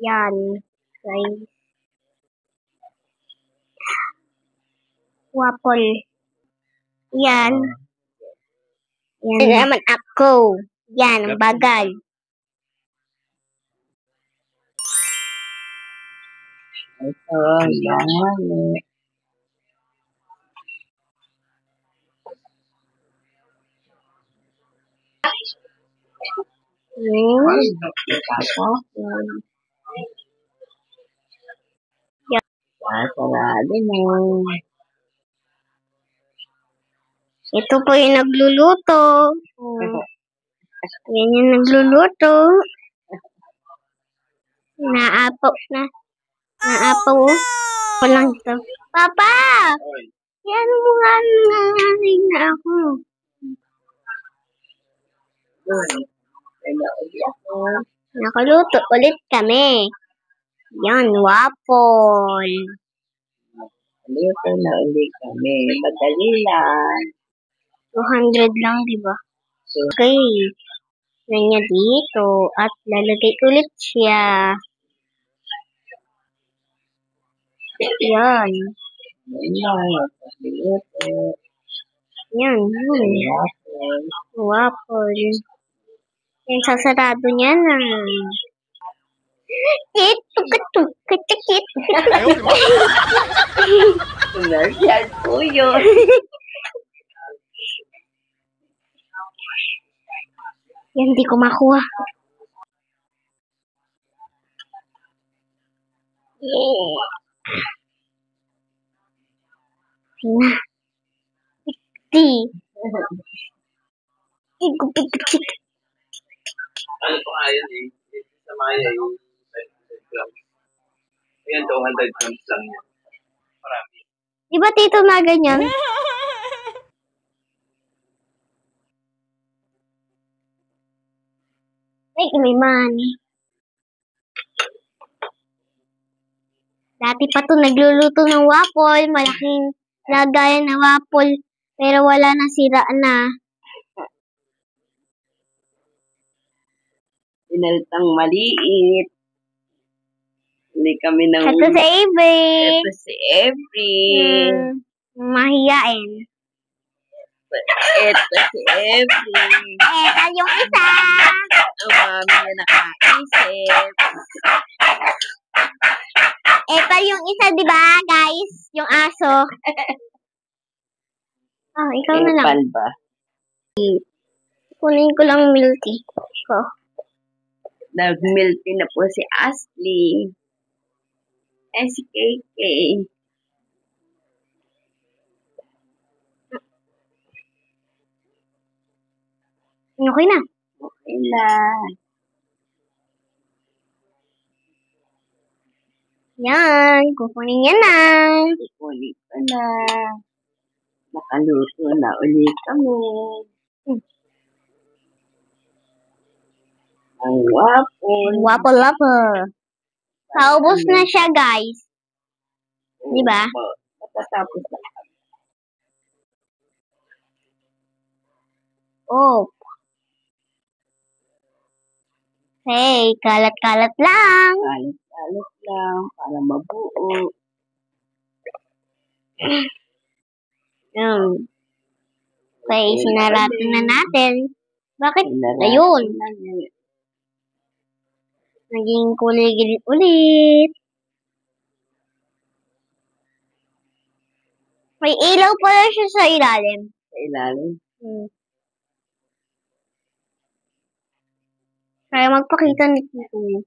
Yan. Guys. Waffle. Yan. Yan naman ako. Yan, ang bagal. Ito, yan. Yan. Sarado na. Ito po yung nagluluto. Yan yung nagluluto. Naapaw na. Naapaw. Ako lang ito. Papa! Yan mo nga nangyari na ako. Nakaluto ulit kami. Yan, waffle. Luto na ulit kami. Madali lang. 200 lang, diba? Okay. Yan niya dito. At lalagay ulit siya. Yan. Yan. Waffle. Yan, sasarado niya na. Kit. Commercial po yun. Yan, di ko makuha. Yeah. Na. Ikupit. Ano po ayan eh. Sa Maya yung 500 grams. Ayan, 200 grams lang yan. Marami. Di ba tito na ganyan? Ay, may money. Dati pa to nagluluto ng waffle. Malaking lagayan na waffle. Pero wala na, sira na. Pinalitang maliit. Hindi kami nang... Ito si Avery. Ito si Avery. Mahiyain. Ito si Avery. Ito yung isa. Ang mami na nakaisip. Ito yung isa, di ba, guys? Yung aso. Oh, ikaw na lang. Epal ba? Kunin ko lang milk tea ko. Nag-milk tea na po si Ashley. Si KK. Okay na. Okay lang. Yan. Kukunin niya na. Kukunin ko na. Nakaluto na ulit kami. Ang waffle. Waffle. Paubos na siya, guys. Di ba? Matatapos na. Oh. Hey, kalat-kalat lang. Kalit-kalit lang para mabuo. Okay, sinarado na natin. Bakit? Ayun. Naging kulay ulit. May ilaw pala siya sa ilalim. Sa ilalim? Kaya magpakita nito.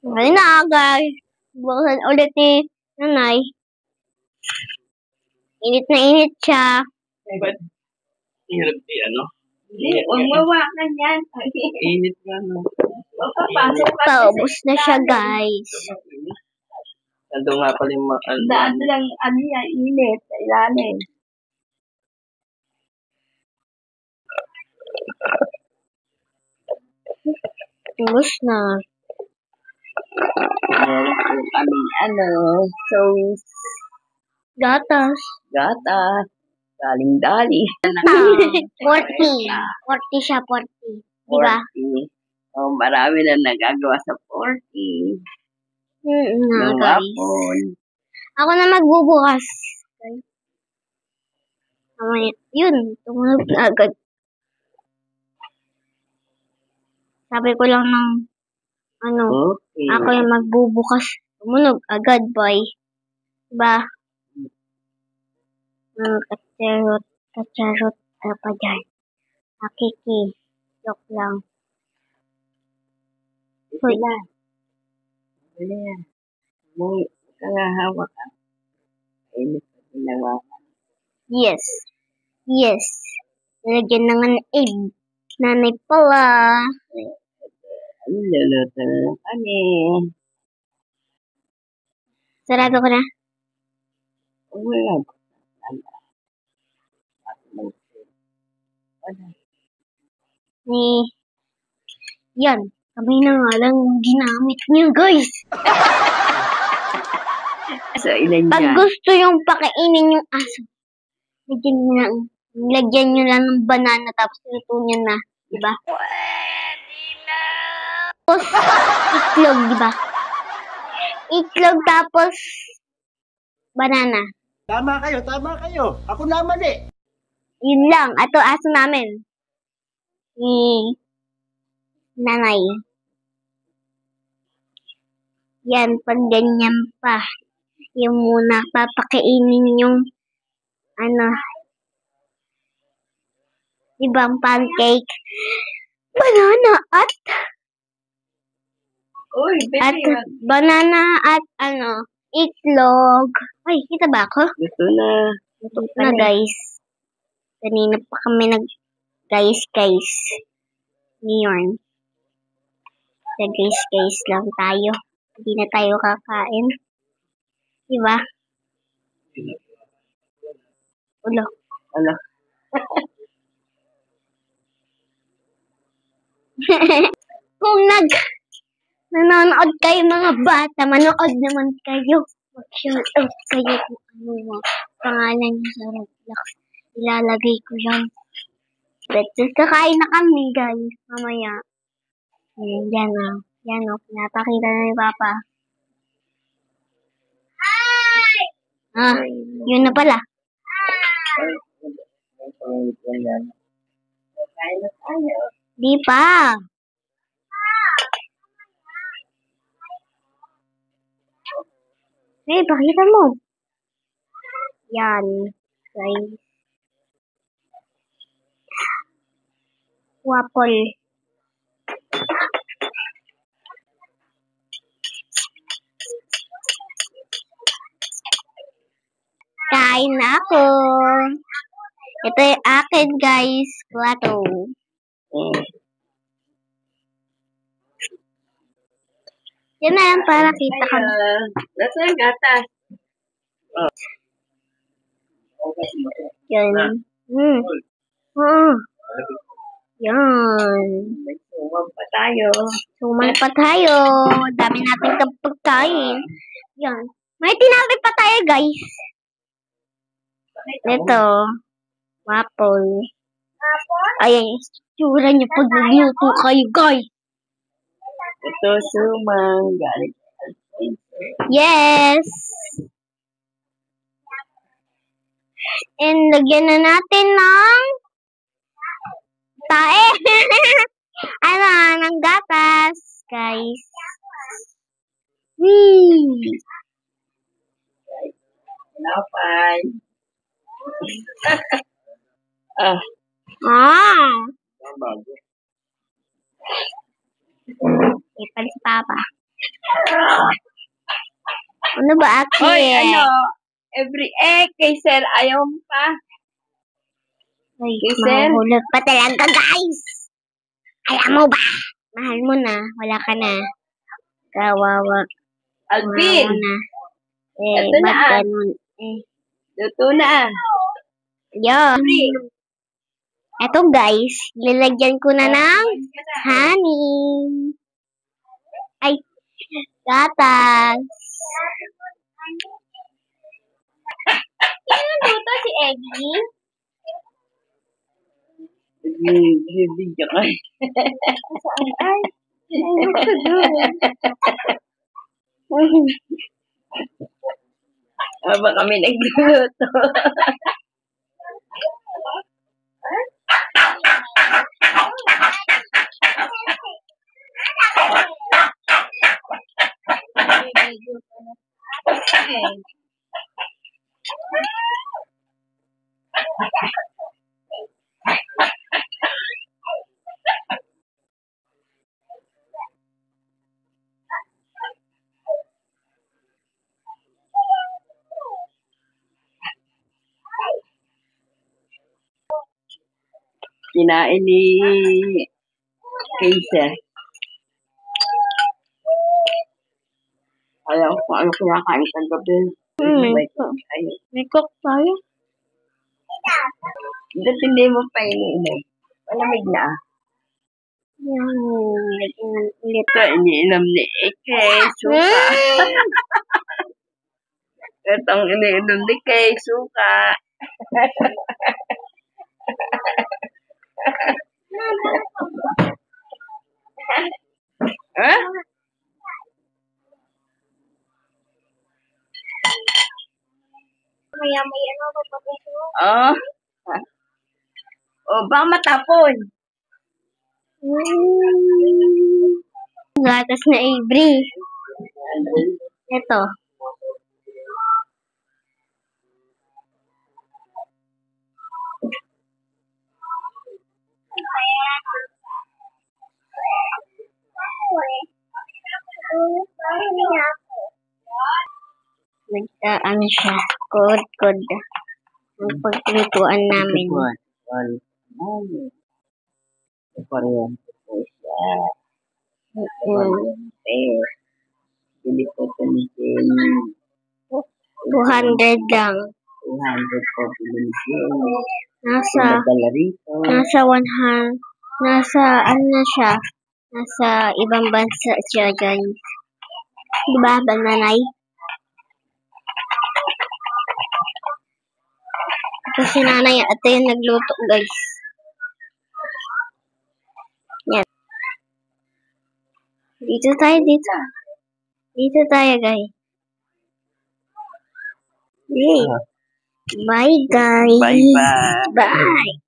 Ngayon na, guys. Buksan ulit ni nanay. Init na init siya. Ba't hirap di ano? Huwag mawakan yan. Init ka no? Paubos na siya, guys. Nandun nga pala yung Daan lang, yan, init sa ilalim. Ubos na. Meron po kaming sauce. Gatas. Gatas. Daling-dali. 40. 40 siya, 40. Diba? 40. Oh, marami na nagagawa sa 40. Nga, Ng guys. wapon. Ako na magbubukas. Okay. Mamaya, yun. Tumunog na agad. Sabi ko lang ng, Okay. ako yung magbubukas. Tumunog agad, boy. Diba? Kacharot ka pa dyan. Akiki. Joke lang. Hoy. Wala yan. May kangahawak ka. Ay, ginawa ka. Yes. Yes. Nalagyan na nga ng egg. Nanay pala. Ano, luluto na kami. Sarado ko na. Wala. Yan. Kami na nga lang ginamit niyo, guys. So, ilan Pag yan? gusto yung pakainin yung aso, lagyan nyo lang ng banana tapos luto nyo na. Diba? Tapos, itlog, diba? Itlog tapos, banana. Tama kayo. Ako na mali. Yun lang. Ato aso namin. Ni nanay. Yan, pag ganyan pa. Yung muna papakainin yung ibang pancake. Banana at Uy, baby. banana at itlog. Ay, kita ba ako? Gusto na. Ito na, guys. Kanina pa kami guys. Ngayon. Guys lang tayo. Hindi na tayo kakain. Diba? Ulo. Ano? Kung nanonood kayo mga bata, manood naman kayo. Mag-shoutout kayo kung ano pangalan niyo sa Roblox. Ilalagay ko yan. Let's kakain na kami, guys. Mamaya. Yan o. Pinapakita na ni Papa. Hi! Yun na pala. Kain na tayo. Di pa. Hey, pakita mo. Yan. Guys. Waffle. Kain na ako. Ito yung akin, guys. Plato. Yan na lang para kita ka. Nasaan gatas? Yan. Yan. Suman pa tayo. Suman pa tayo. Dami natin kapagkain. Yan. May tinapay pa tayo, guys. Ito. Waffle. Ayan yung tsura niya pag nagluto kayo, guys. Ito, sumang. Galing. Yes. And lagyan na natin ng tae. Ng gatas, guys. Napay. Ipal si Papa. Ano ba, Aki? Hoy, every kay Sir, ayaw mo pa. Ay, Sir? mahulog pa talaga, guys. Alam mo ba? Mahal mo na. Wala ka na. Kawawa. Alvin, Wala mo na. Eto na, ba't ganun? luto na. Yan. Eto, guys. Lalagyan ko na ng honey. Ay, gatas. Sino luto si Eggy? Bibigyan ka. Ay, Habang kami nagluluto. Kinain ni Kaiser. Alam ko ano kinakain sa gabi. May cook tayo. Ba't hindi mo pa iniinom? Malamig na. Yan. Lagyan ulit. Ito, iniinom ni Ike. Suka. Itong iniinom ni Kay. Suka. Ha? May ano ba pa ito? Oh. Oh, baka matapon. Gatas na Avery. Ito. Ano siya? Kod. Ang paglutuan namin. Kuryente po siya. Bili ko ito ni Jenny. 200 lang. 200 po bili ni Jenny. Nasa Nadala rito. nasa ano na siya? Nasa ibang bansa siya, guys. Diba, bananay? Ito si nanay. Ito yung nagluto, guys. Yan. Dito tayo. Dito tayo, guys. Yay. Bye, guys. Bye-bye. Bye.